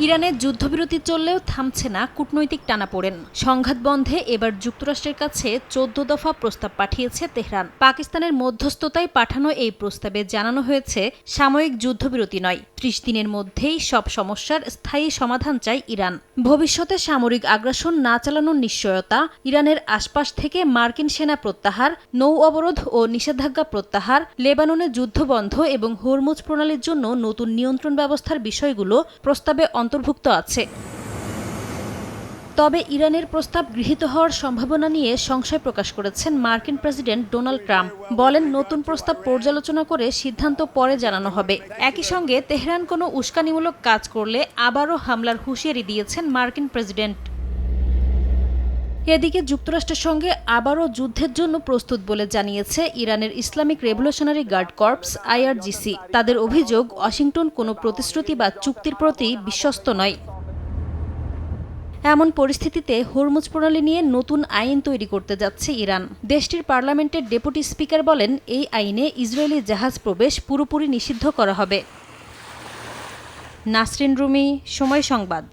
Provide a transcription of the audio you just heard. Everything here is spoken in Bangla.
ইরানের যুদ্ধবিরতি চললেও থামছে না কূটনৈতিক টানাপোড়েন। সংঘাত বন্ধে এবার যুক্তরাষ্ট্রের কাছে 14 দফা প্রস্তাব পাঠিয়েছে তেহরান। পাকিস্তানের মধ্যস্থতায় পাঠানো এই প্রস্তাবে জানানো হয়েছে সাময়িক যুদ্ধবিরতি নয়, 30 দিনের মধ্যেই সব সমস্যার স্থায়ী সমাধান চায় ইরান। ভবিষ্যতে সামরিক আগ্রাসন না চালানোর নিশ্চয়তা, ইরানের আশপাশ থেকে মার্কিন সেনা প্রত্যাহার, নৌ অবরোধ ও নিষেধাজ্ঞা প্রত্যাহার, লেবাননে যুদ্ধবন্ধ এবং হরমুজ প্রণালীর জন্য নতুন নিয়ন্ত্রণ ব্যবস্থার বিষয়গুলো প্রস্তাবে অন্তর্ভুক্ত আছে। তবে ইরানের প্রস্তাব গৃহীত হওয়ার সম্ভাবনা নিয়ে সংশয় প্রকাশ করেছেন মার্কিন প্রেসিডেন্ট ডোনাল্ড ট্রাম্প। বলেন, নতুন প্রস্তাব পর্যালোচনা করে সিদ্ধান্ত পরে জানানো হবে। একই সঙ্গে তেহরান কোনো উস্কানিমূলক কাজ করলে আবারও হামলার হুঁশিয়ারি দিয়েছেন মার্কিন প্রেসিডেন্ট। এদিকে যুক্তরাষ্ট্রের সঙ্গে আবারও যুদ্ধের জন্য প্রস্তুত বলে জানিয়েছে ইরানের Islamic Revolutionary Guard Corps IRGC। তাদের অভিযোগ, ওয়াশিংটন কোনো প্রতিশ্রুতি বা চুক্তির প্রতি বিশ্বস্ত নয়। এমন পরিস্থিতিতে হরমুজ প্রণালী নিয়ে নতুন আইন তৈরি করতে যাচ্ছে ইরান। দেশটির পার্লামেন্টের ডেপুটি স্পিকার বলেন, এই আইনে ইসরায়েলি জাহাজ প্রবেশ পুরোপুরি নিষিদ্ধ করা হবে। নাসরিন রুমি, সময় সংবাদ।